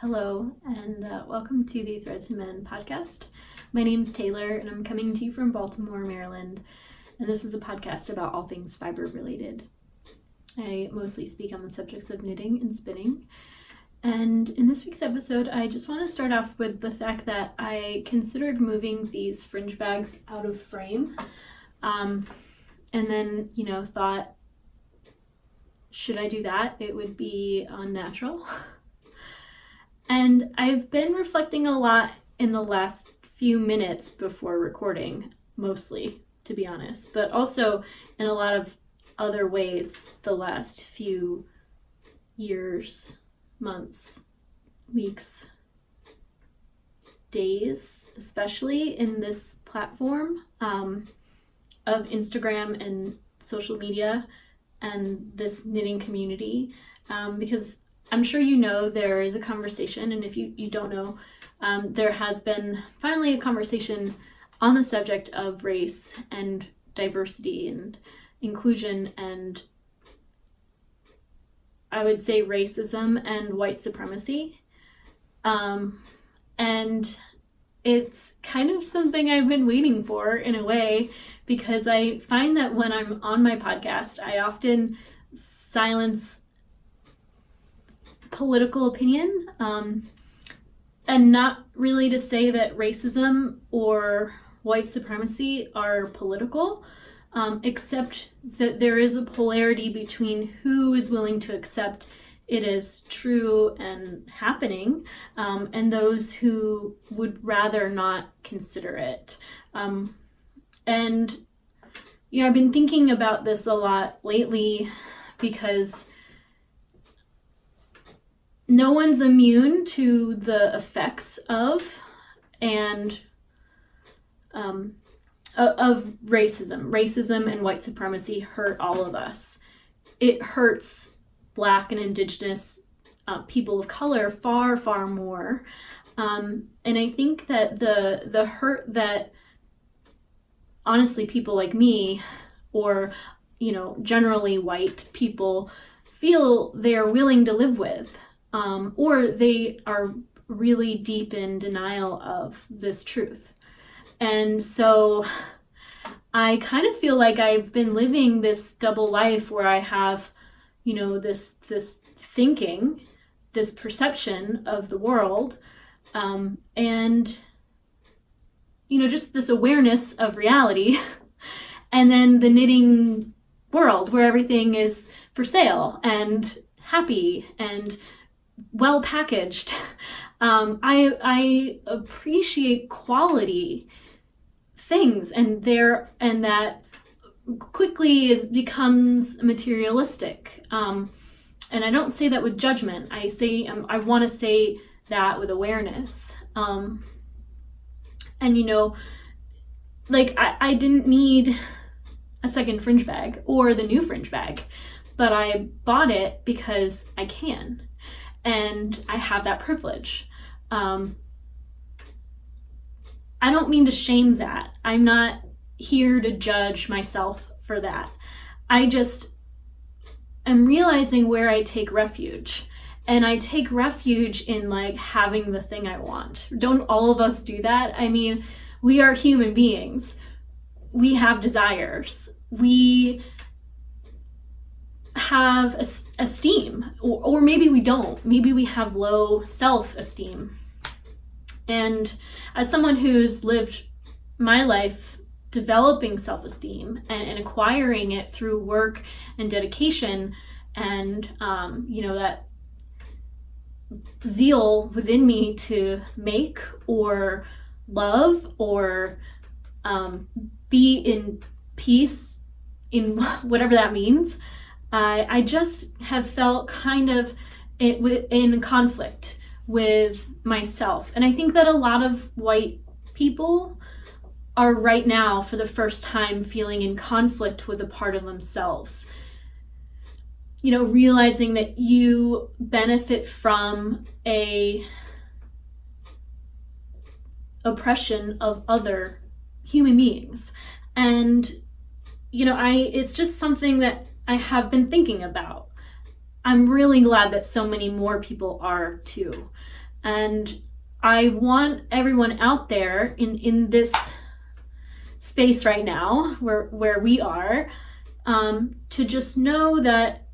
Hello, and welcome to the Threads to Men podcast. My name's Taylor, and I'm coming to you from Baltimore, Maryland, and this is a podcast about all things fiber related. I mostly speak on the subjects of knitting and spinning, and in this week's episode, I just want to start off with the fact that I considered moving these fringe bags out of frame, and then, thought, should I do that? It would be unnatural. And I've been reflecting a lot in the last few minutes before recording, mostly, to be honest, but also in a lot of other ways the last few years, months, weeks, days, especially in this platform of Instagram and social media and this knitting community, because I'm sure you know there is a conversation, and if you don't know, there has been finally a conversation on the subject of race and diversity and inclusion, and I would say racism and white supremacy. And it's kind of something I've been waiting for in a way, because I find that when I'm on my podcast, I often silence political opinion, and not really to say that racism or white supremacy are political, except that there is a polarity between who is willing to accept it as true and happening, and those who would rather not consider it. And I've been thinking about this a lot lately, because no one's immune to the effects of racism. Racism and white supremacy hurt all of us. It hurts Black and Indigenous people of color far, far more. And I think that the hurt that honestly people like me, or generally white people, feel they are willing to live with, or they are really deep in denial of this truth. And so I kind of feel like I've been living this double life where I have, this thinking, this perception of the world, and, just this awareness of reality, and then the knitting world where everything is for sale and happy and well packaged. I appreciate quality things, and that quickly becomes materialistic. And I don't say that with judgment. I say I want to say that with awareness. And I didn't need a second fringe bag or the new fringe bag, but I bought it because I can. And I have that privilege. I don't mean to shame that. I'm not here to judge myself for that. I just am realizing where I take refuge. And I take refuge in having the thing I want. Don't all of us do that? I mean, we are human beings. We have desires. We have esteem, or maybe we don't. Maybe we have low self-esteem. And as someone who's lived my life developing self-esteem and acquiring it through work and dedication, and that zeal within me to make or love or be in peace, in whatever that means, I just have felt kind of in conflict with myself. And I think that a lot of white people are right now, for the first time, feeling in conflict with a part of themselves. Realizing that you benefit from a oppression of other human beings. And, it's just something that I have been thinking about. I'm really glad that so many more people are too. And I want everyone out there in this space right now, where we are, to just know that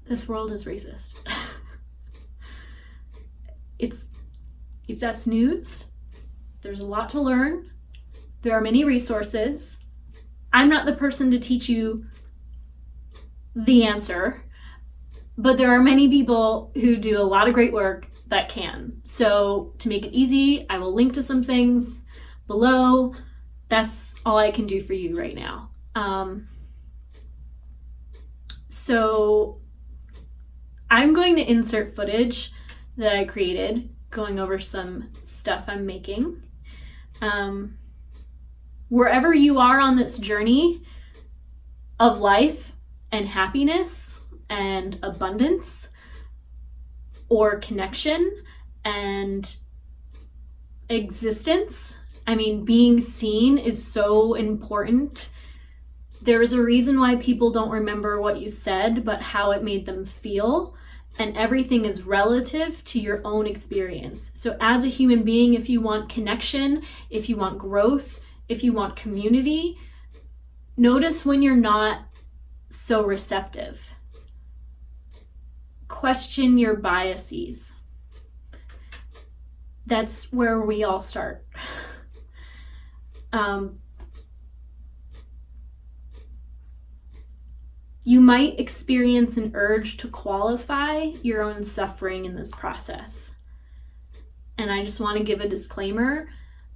this world is racist. If that's news, there's a lot to learn. There are many resources. I'm not the person to teach you the answer, but there are many people who do a lot of great work that can. So to make it easy, I will link to some things below. That's all I can do for you right now. So I'm going to insert footage that I created going over some stuff I'm making. Wherever you are on this journey of life and happiness and abundance or connection and existence, I mean, being seen is so important. There is a reason why people don't remember what you said, but how it made them feel. And everything is relative to your own experience. So as a human being, if you want connection, if you want growth, if you want community, notice when you're not so receptive. Question your biases. That's where we all start. You might experience an urge to qualify your own suffering in this process. And I just want to give a disclaimer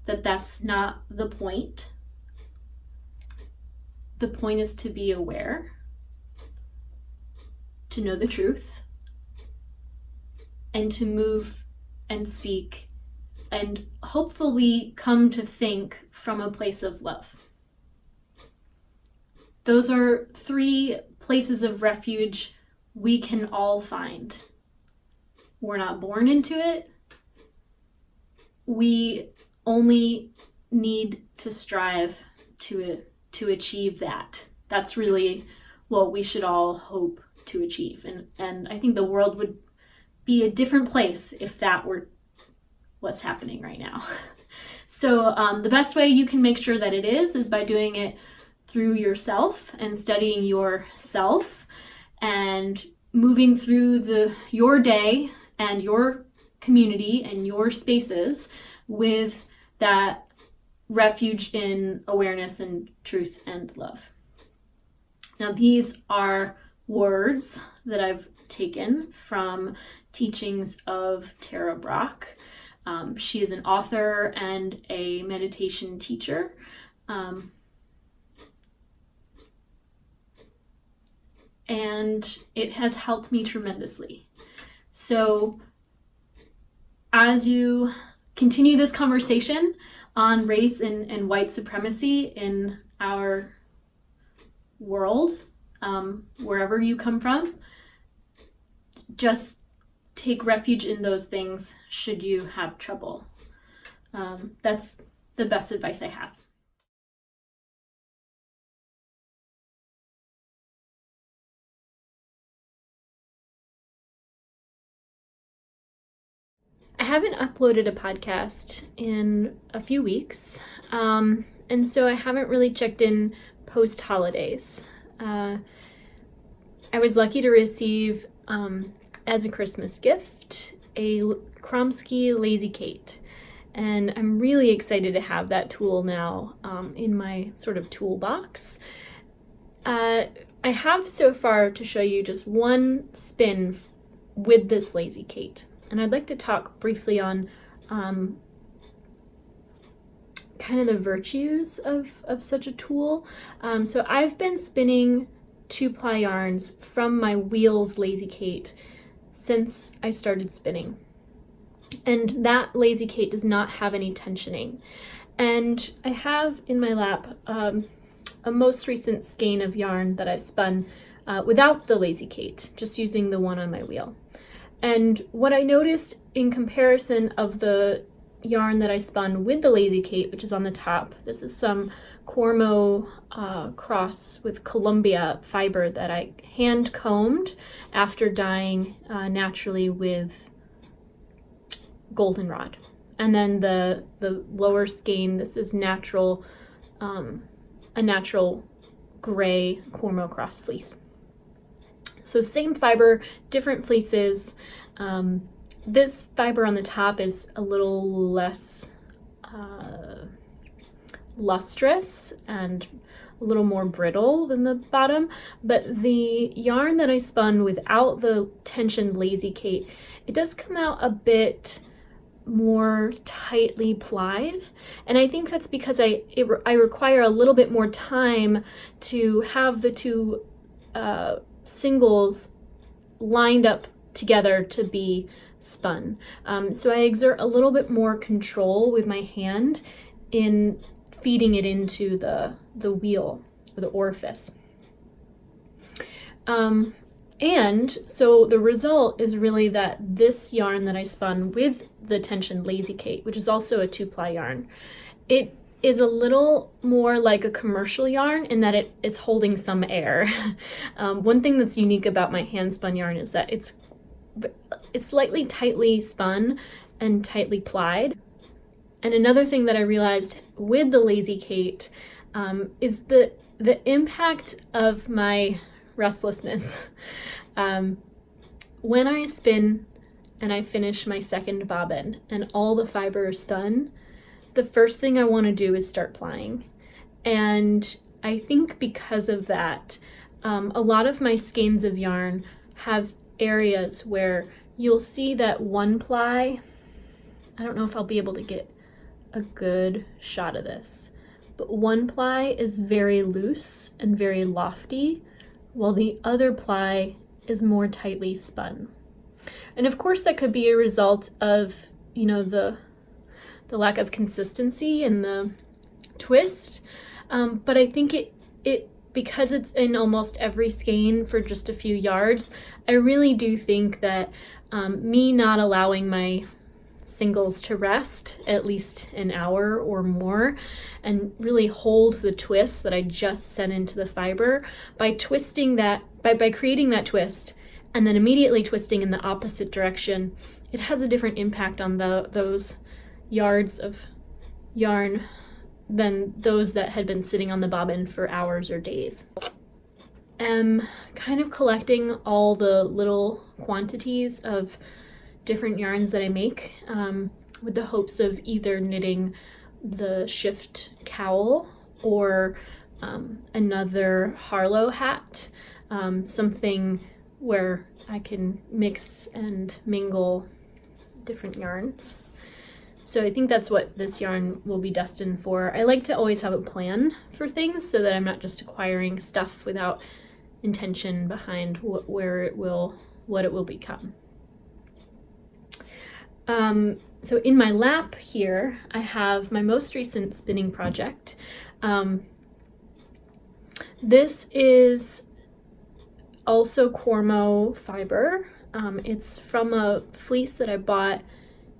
that that's not the point. The point is to be aware, to know the truth, and to move and speak and hopefully come to think from a place of love. Those are 3 places of refuge we can all find. We're not born into it. We only need to strive to achieve that. That's really what we should all hope to achieve. And I think the world would be a different place if that were what's happening right now. So the best way you can make sure that it is by doing it through yourself and studying yourself and moving through your day and your community and your spaces with that refuge in awareness and truth and love. Now, these are words that I've taken from teachings of Tara Brach. She is an author and a meditation teacher. And it has helped me tremendously. So as you continue this conversation on race and white supremacy in our world, wherever you come from, just take refuge in those things should you have trouble. That's the best advice I have. I haven't uploaded a podcast in a few weeks, and so I haven't really checked in post-holidays. I was lucky to receive, as a Christmas gift, a Kromsky Lazy Kate, and I'm really excited to have that tool now in my sort of toolbox. I have so far to show you just one spin with this Lazy Kate. And I'd like to talk briefly on kind of the virtues of such a tool. So I've been spinning 2-ply yarns from my Wheels Lazy Kate since I started spinning. And that Lazy Kate does not have any tensioning. And I have in my lap a most recent skein of yarn that I've spun without the Lazy Kate, just using the one on my wheel. And what I noticed in comparison of the yarn that I spun with the Lazy Kate, which is on the top, this is some Cormo cross with Columbia fiber that I hand combed after dyeing naturally with goldenrod. And then the lower skein, this is natural, a natural gray Cormo cross fleece. So same fiber, different fleeces. This fiber on the top is a little less lustrous and a little more brittle than the bottom, but the yarn that I spun without the tensioned Lazy Kate, it does come out a bit more tightly plied, and I think that's because I require a little bit more time to have the two singles lined up together to be spun. So I exert a little bit more control with my hand in feeding it into the wheel or the orifice. And so the result is really that this yarn that I spun with the tensioned Lazy Kate, which is also a 2-ply yarn, it is a little more like a commercial yarn in that it's holding some air. One thing that's unique about my hand spun yarn is that it's slightly tightly spun and tightly plied. And another thing that I realized with the Lazy Kate is the impact of my restlessness. When I spin and I finish my second bobbin and all the fiber is done, the first thing I want to do is start plying. And I think because of that, a lot of my skeins of yarn have areas where you'll see that one ply, I don't know if I'll be able to get a good shot of this, but one ply is very loose and very lofty, while the other ply is more tightly spun. And of course that could be a result of, the lack of consistency in the twist, but I think it because it's in almost every skein for just a few yards, I really do think that me not allowing my singles to rest at least an hour or more and really hold the twist that I just sent into the fiber by twisting that, by creating that twist and then immediately twisting in the opposite direction, it has a different impact on those yards of yarn than those that had been sitting on the bobbin for hours or days. I'm kind of collecting all the little quantities of different yarns that I make with the hopes of either knitting the shift cowl or another Harlow hat, something where I can mix and mingle different yarns. So I think that's what this yarn will be destined for. I like to always have a plan for things so that I'm not just acquiring stuff without intention behind what it will become. So in my lap here, I have my most recent spinning project. This is also Cormo fiber. It's from a fleece that I bought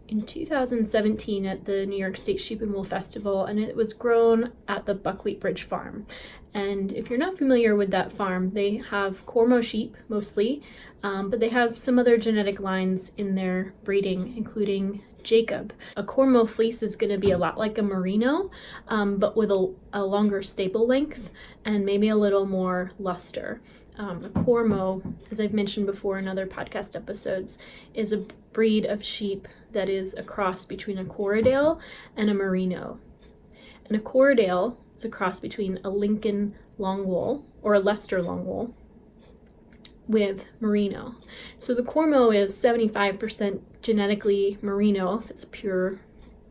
in 2017 at the New York State Sheep and Wool Festival, and it was grown at the Buckwheat Bridge Farm. And if you're not familiar with that farm, they have Cormo sheep mostly, but they have some other genetic lines in their breeding, including Jacob. A Cormo fleece is going to be a lot like a merino, but with a longer staple length and maybe a little more luster. A Cormo, as I've mentioned before in other podcast episodes, is a breed of sheep that is a cross between a Corriedale and a merino. And a Corriedale is a cross between a Lincoln long wool or a Leicester long wool with merino. So the Cormo is 75% genetically merino, if it's a pure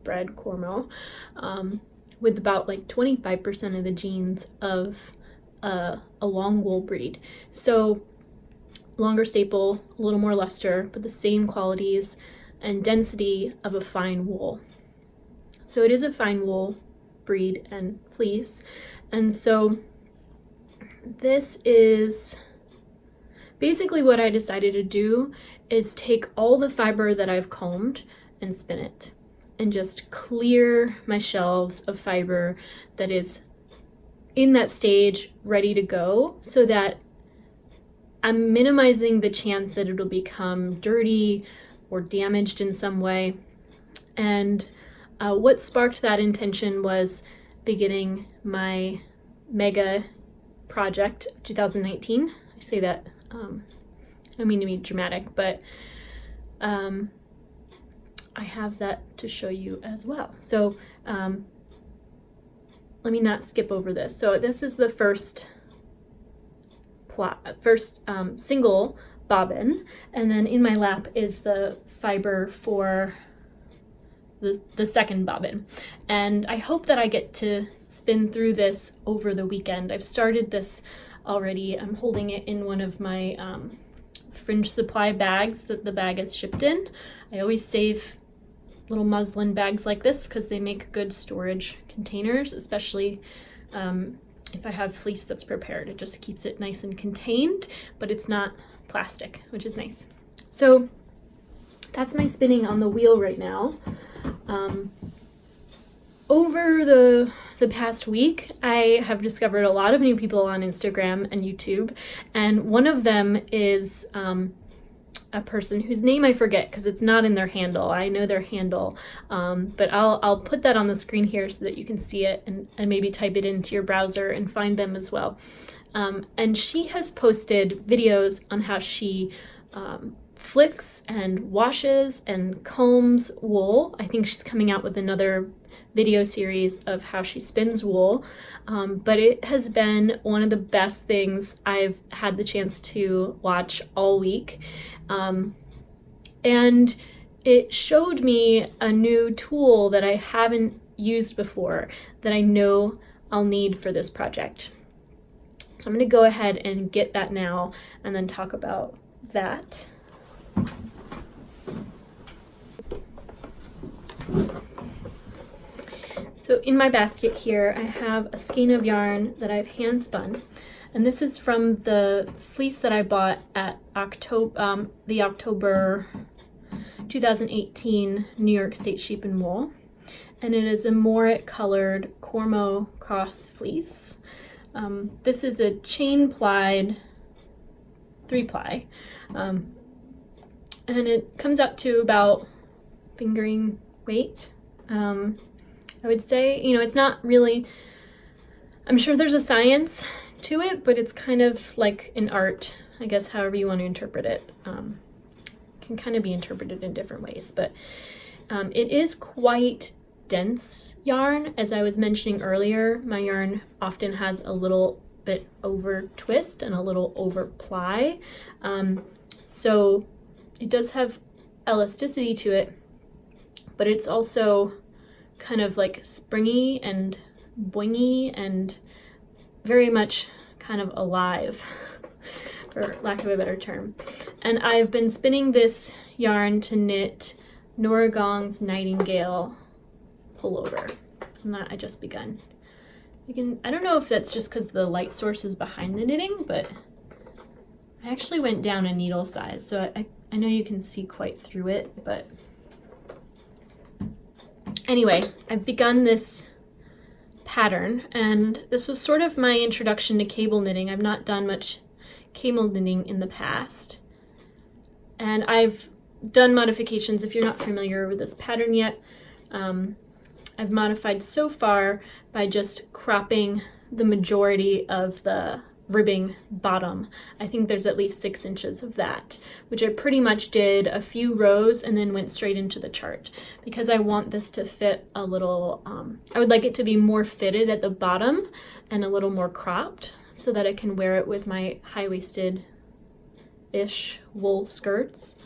bred Cormo, with about like 25% of the genes of a long wool breed. So longer staple, a little more luster, but the same qualities and density of a fine wool. So it is a fine wool breed and fleece. And so this is basically what I decided to do, is take all the fiber that I've combed and spin it and just clear my shelves of fiber that is in that stage ready to go, so that I'm minimizing the chance that it'll become dirty or damaged in some way. And what sparked that intention was beginning my mega project of 2019. I say that, I don't mean to be dramatic, but I have that to show you as well. So let me not skip over this. So this is the first single bobbin, and then in my lap is the fiber for the second bobbin. And I hope that I get to spin through this over the weekend. I've started this already. I'm holding it in one of my fringe supply bags that the bag is shipped in. I always save little muslin bags like this because they make good storage containers, especially if I have fleece that's prepared. It just keeps it nice and contained, but it's not plastic, which is nice. So that's my spinning on the wheel right now. Over the past week, I have discovered a lot of new people on Instagram and YouTube, and one of them is a person whose name I forget because it's not in their handle. I know their handle, but I'll put that on the screen here so that you can see it and maybe type it into your browser and find them as well. And she has posted videos on how she flicks and washes and combs wool. I think she's coming out with another video series of how she spins wool, but it has been one of the best things I've had the chance to watch all week. And it showed me a new tool that I haven't used before that I know I'll need for this project. So I'm going to go ahead and get that now and then talk about that. So in my basket here, I have a skein of yarn that I've hand spun, and this is from the fleece that I bought at the October 2018 New York State Sheep and Wool, and it is a Morit colored Cormo cross fleece. This is a chain plied 3-ply, and it comes up to about fingering weight. I would say, it's not really, I'm sure there's a science to it, but it's kind of like an art, I guess, however you want to interpret it. Can kind of be interpreted in different ways, but it is quite dense yarn. As I was mentioning earlier, my yarn often has a little bit over twist and a little over ply. So it does have elasticity to it, but it's also kind of like springy and boingy and very much kind of alive, for lack of a better term. And I've been spinning this yarn to knit Nora Gong's Nightingale pullover, and that I just begun. I don't know if that's just because the light source is behind the knitting, but I actually went down a needle size, so I know you can see quite through it, but anyway, I've begun this pattern, and this was sort of my introduction to cable knitting. I've not done much cable knitting in the past, and I've done modifications. If you're not familiar with this pattern yet, I've modified so far by just cropping the majority of the ribbing bottom. I think there's at least 6 inches of that, which I pretty much did a few rows and then went straight into the chart because I want this to fit a little, I would like it to be more fitted at the bottom and a little more cropped so that I can wear it with my high-waisted-ish wool skirts.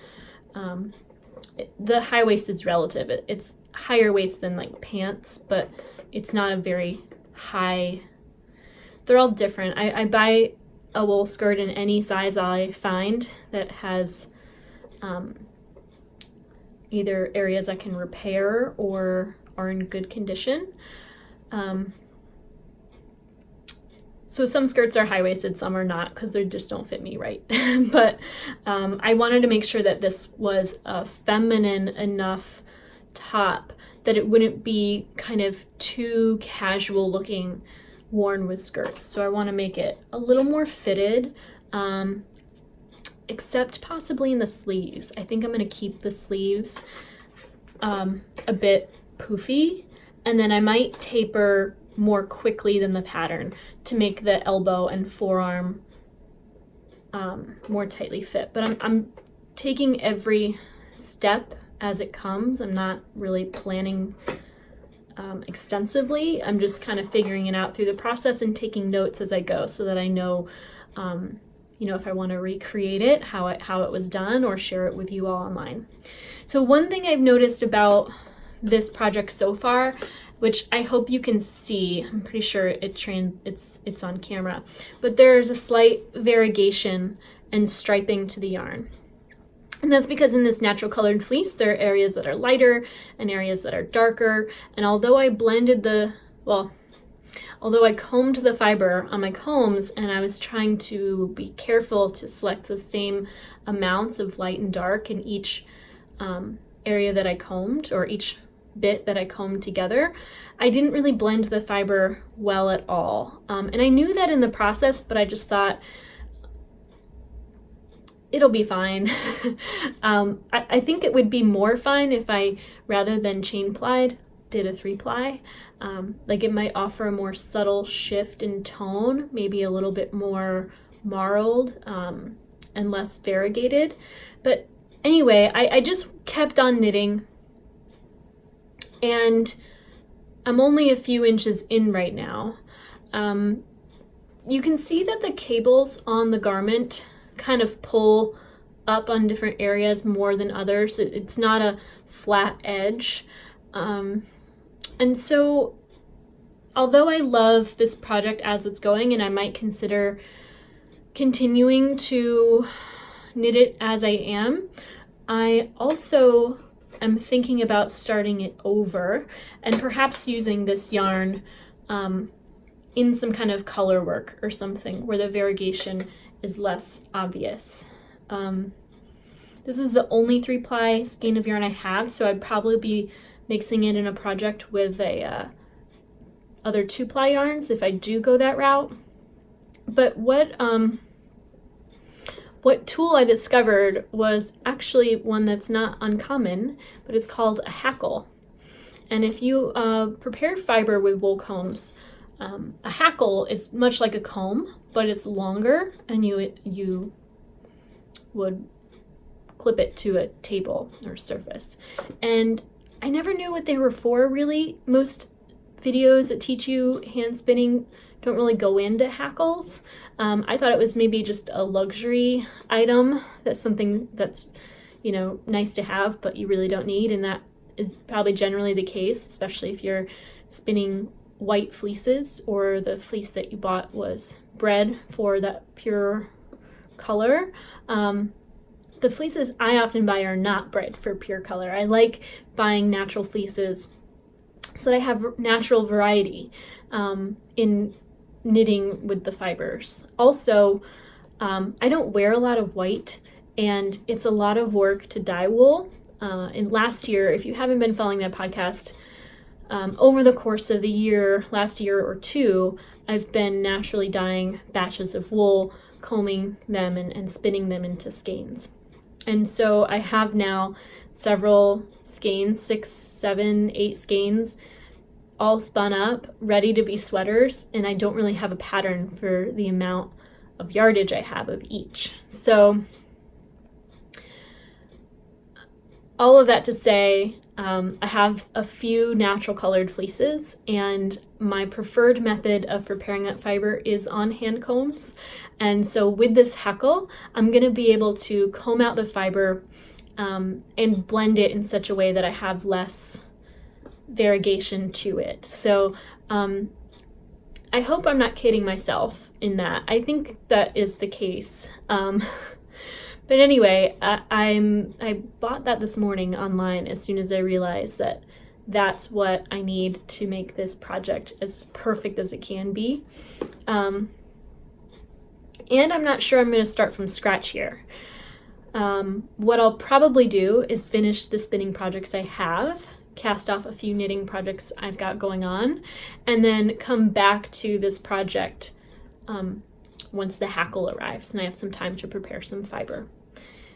The high waist is relative. It's higher waist than like pants, but it's not a very high. They're all different. I buy a wool skirt in any size I find that has either areas I can repair or are in good condition. So some skirts are high-waisted, some are not, because they just don't fit me right. But I wanted to make sure that this was a feminine enough top that it wouldn't be kind of too casual looking worn with skirts. So I want to make it a little more fitted, except possibly in the sleeves. I think I'm going to keep the sleeves a bit poofy, and then I might taper more quickly than the pattern to make the elbow and forearm more tightly fit. But I'm taking every step as it comes. I'm not really planning extensively. I'm just kind of figuring it out through the process and taking notes as I go so that I know, if I want to recreate it, how it was done, or share it with you all online. So one thing I've noticed about this project so far, which I hope you can see, I'm pretty sure it's on camera, but there's a slight variegation and striping to the yarn. And that's because in this natural colored fleece, there are areas that are lighter and areas that are darker. And although I combed the fiber on my combs and I was trying to be careful to select the same amounts of light and dark in each area that I combed, or each bit that I combed together, I didn't really blend the fiber well at all. And I knew that in the process, but I just thought, it'll be fine. I think it would be more fine if I, rather than chain plied, did a 3-ply. Like it might offer a more subtle shift in tone, maybe a little bit more marled and less variegated. But anyway, I just kept on knitting, and I'm only a few inches in right now. You can see that the cables on the garment kind of pull up on different areas more than others. It's not a flat edge. And so although I love this project as it's going, and I might consider continuing to knit it as I am, I also am thinking about starting it over and perhaps using this yarn in some kind of color work or something where the variegation is less obvious. This is the only 3-ply skein of yarn I have, so I'd probably be mixing it in a project with other 2-ply yarns if I do go that route. But what tool I discovered was actually one that's not uncommon, but it's called a hackle. And if you prepare fiber with wool combs, a hackle is much like a comb, but it's longer, and you would clip it to a table or surface. And I never knew what they were for, really. Most videos that teach you hand spinning don't really go into hackles. I thought it was maybe just a luxury item, that's something that's, nice to have, but you really don't need, and that is probably generally the case, especially if you're spinning white fleeces or the fleece that you bought was bred for that pure color. The fleeces I often buy are not bred for pure color. I like buying natural fleeces so that I have natural variety in knitting with the fibers. Also, I don't wear a lot of white, and it's a lot of work to dye wool. And last year, if you haven't been following that podcast, over the course of the last year or two, I've been naturally dyeing batches of wool, combing them and spinning them into skeins. And so I have now several skeins, 6, 7, 8 skeins, all spun up, ready to be sweaters, and I don't really have a pattern for the amount of yardage I have of each. So all of that to say, I have a few natural colored fleeces, and my preferred method of preparing that fiber is on hand combs. And so with this hackle, I'm going to be able to comb out the fiber and blend it in such a way that I have less variegation to it. So I hope I'm not kidding myself in that. I think that is the case. But anyway, I bought that this morning online as soon as I realized that that's what I need to make this project as perfect as it can be. And I'm not sure I'm going to start from scratch here. What I'll probably do is finish the spinning projects I have, cast off a few knitting projects I've got going on, and then come back to this project once the hackle arrives and I have some time to prepare some fiber.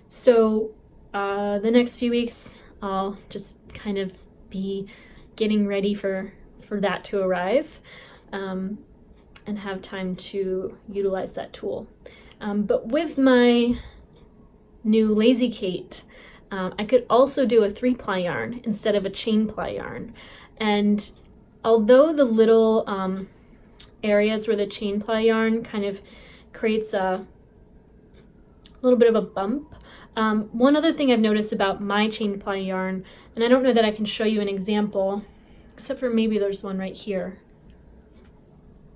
So the next few weeks I'll just kind of be getting ready for that to arrive and have time to utilize that tool. But with my new Lazy Kate, I could also do a 3-ply yarn instead of a chain ply yarn. And although the little areas where the chain ply yarn kind of creates a little bit of a bump, one other thing I've noticed about my chain ply yarn, and I don't know that I can show you an example, except for maybe there's one right here,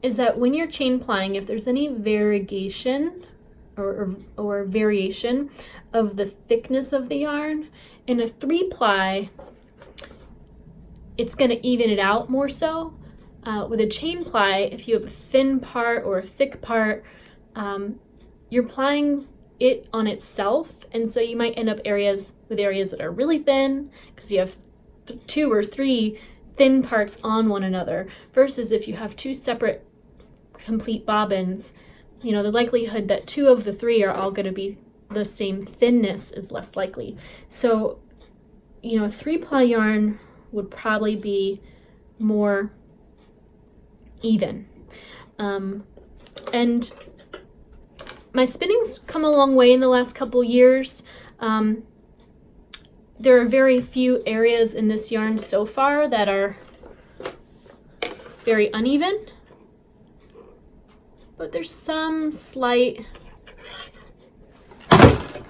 is that when you're chain plying, if there's any variegation or variation of the thickness of the yarn, in a 3-ply, it's going to even it out more so. With a chain ply, if you have a thin part or a thick part, you're plying it on itself, and so you might end up with areas that are really thin because you have 2 or 3 thin parts on one another, versus if you have 2 separate complete bobbins, the likelihood that 2 of the 3 are all going to be the same thinness is less likely. So, a 3-ply yarn would probably be more even. And my spinning's come a long way in the last couple years. There are very few areas in this yarn so far that are very uneven, but there's some slight, if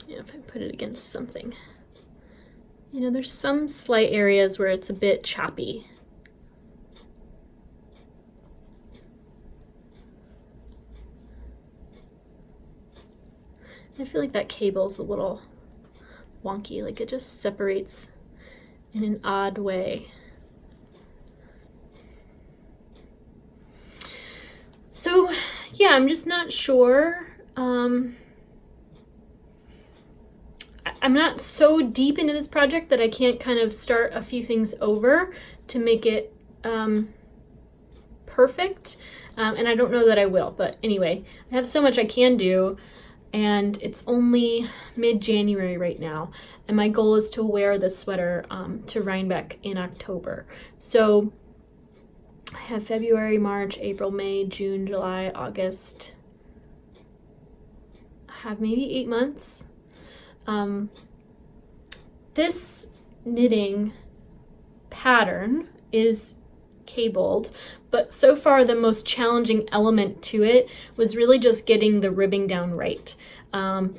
I put it against something, there's some slight areas where it's a bit choppy. I feel like that cable's a little wonky, like it just separates in an odd way. So yeah, I'm just not sure. I'm not so deep into this project that I can't kind of start a few things over to make it perfect. And I don't know that I will, but anyway, I have so much I can do. And it's only mid-January right now, and my goal is to wear this sweater to Rhinebeck in October. So I have February, March, April, May, June, July, August. I have maybe 8 months. This knitting pattern is cabled, but so far the most challenging element to it was really just getting the ribbing down right,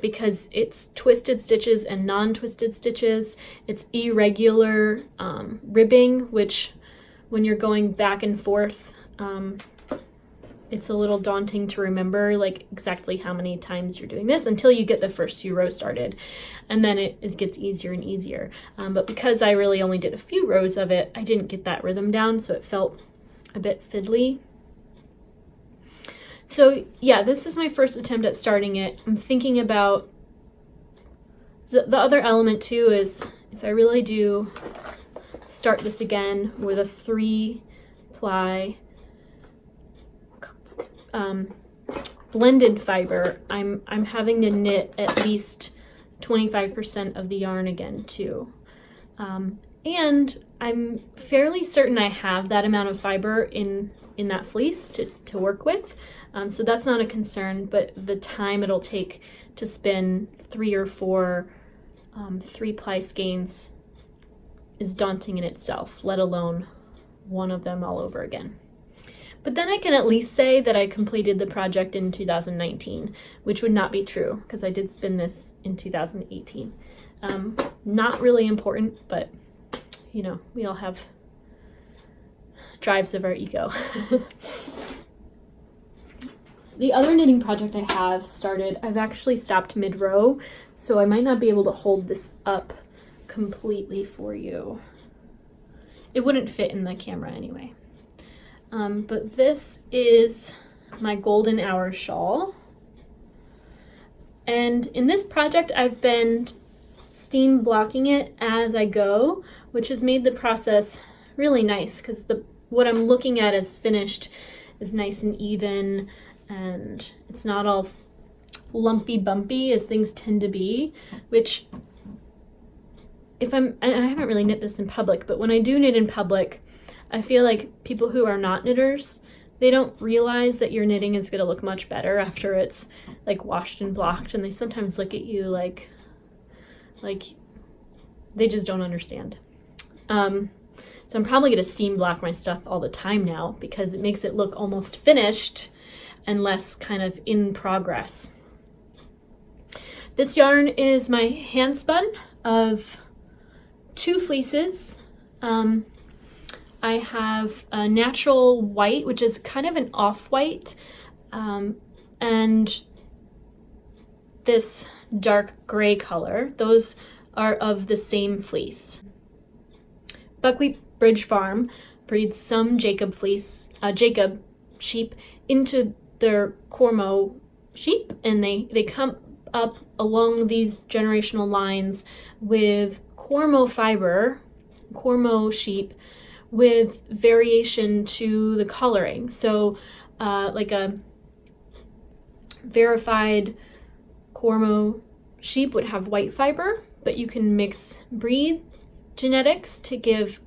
because it's twisted stitches and non-twisted stitches. It's irregular ribbing, which when you're going back and forth, it's a little daunting to remember like exactly how many times you're doing this until you get the first few rows started, and then it gets easier and easier. But because I really only did a few rows of it, I didn't get that rhythm down, so it felt a bit fiddly. So yeah, this is my first attempt at starting it. I'm thinking about the other element too is if I really do start this again with a 3-ply blended fiber, I'm having to knit at least 25% of the yarn again too. And I'm fairly certain I have that amount of fiber in that fleece to work with. So that's not a concern, but the time it'll take to spin 3 or 4 3-ply skeins is daunting in itself, let alone one of them all over again. But then I can at least say that I completed the project in 2019, which would not be true because I did spin this in 2018. Not really important, but we all have drives of our ego. The other knitting project I have started, I've actually stopped mid-row, so I might not be able to hold this up completely for you. It wouldn't fit in the camera anyway. But this is my golden hour shawl. And in this project, I've been steam blocking it as I go, which has made the process really nice because what I'm looking at as finished is nice and even, and it's not all lumpy bumpy as things tend to be, which I haven't really knit this in public, but when I do knit in public, I feel like people who are not knitters, they don't realize that your knitting is going to look much better after it's like washed and blocked, and they sometimes look at you like they just don't understand. So I'm probably going to steam block my stuff all the time now because it makes it look almost finished and less kind of in progress. This yarn is my hand spun of 2 fleeces. I have a natural white, which is kind of an off-white, and this dark gray color. Those are of the same fleece. Buckwheat Bridge Farm breeds some Jacob sheep into their Cormo sheep, and they come up along these generational lines with Cormo fiber, Cormo sheep, with variation to the coloring. So like a verified Cormo sheep would have white fiber, but you can mix breed genetics to give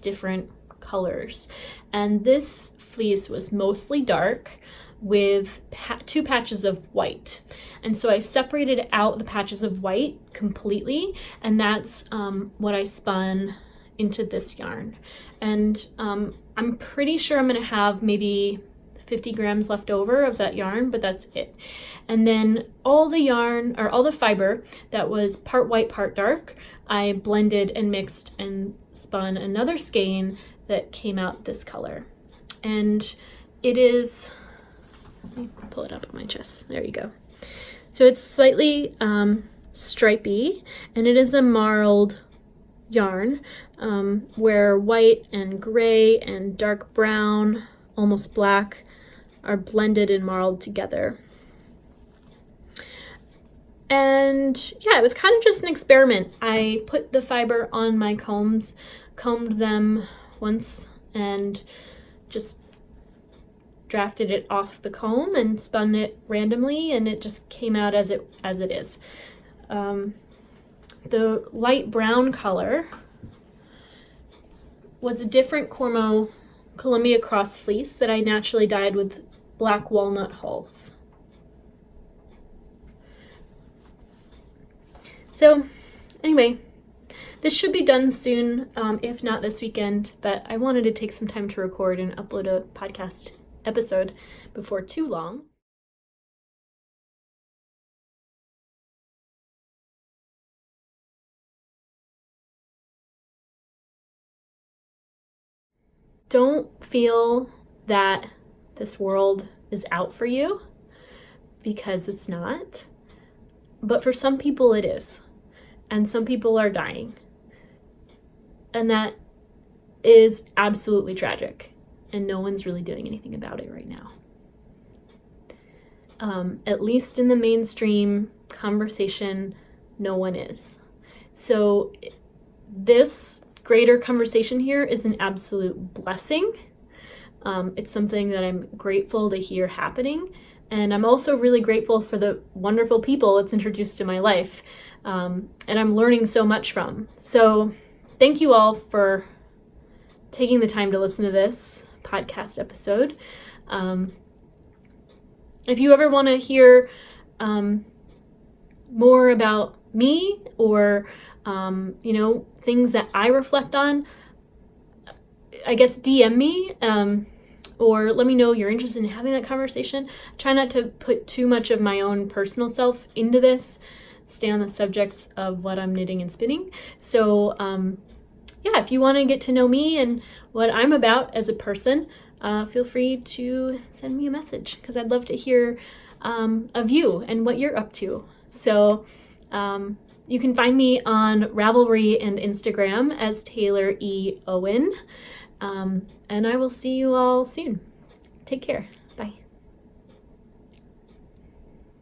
different colors. And this fleece was mostly dark with 2 patches of white. And so I separated out the patches of white completely, and that's what I spun into this yarn. And I'm pretty sure I'm gonna have maybe 50 grams left over of that yarn, but that's it. And then all the yarn, or all the fiber that was part white, part dark, I blended and mixed and spun another skein that came out this color. And it is, let me pull it up on my chest. There you go. So it's slightly stripy, and it is a marled yarn where white and gray and dark brown, almost black, are blended and marled together. And yeah, it was kind of just an experiment. I put the fiber on my combs, combed them once, and just drafted it off the comb and spun it randomly, and it just came out as it is. The light brown color was a different Cormo Columbia Cross fleece that I naturally dyed with black walnut hulls. So anyway, this should be done soon, if not this weekend, but I wanted to take some time to record and upload a podcast episode before too long. Don't feel that this world is out for you, because it's not. But for some people it is. And some people are dying. And that is absolutely tragic. And no one's really doing anything about it right now. At least in the mainstream conversation, no one is. So this greater conversation here is an absolute blessing. It's something that I'm grateful to hear happening. And I'm also really grateful for the wonderful people it's introduced to my life. And I'm learning so much from. So thank you all for taking the time to listen to this podcast episode. If you ever want to hear more about me, or things that I reflect on, I guess DM me, or let me know you're interested in having that conversation. Try not to put too much of my own personal self into this. Stay on the subjects of what I'm knitting and spinning. So if you want to get to know me and what I'm about as a person, feel free to send me a message, because I'd love to hear of you and what you're up to. So you can find me on Ravelry and Instagram as Taylor E. Owen. And I will see you all soon. Take care.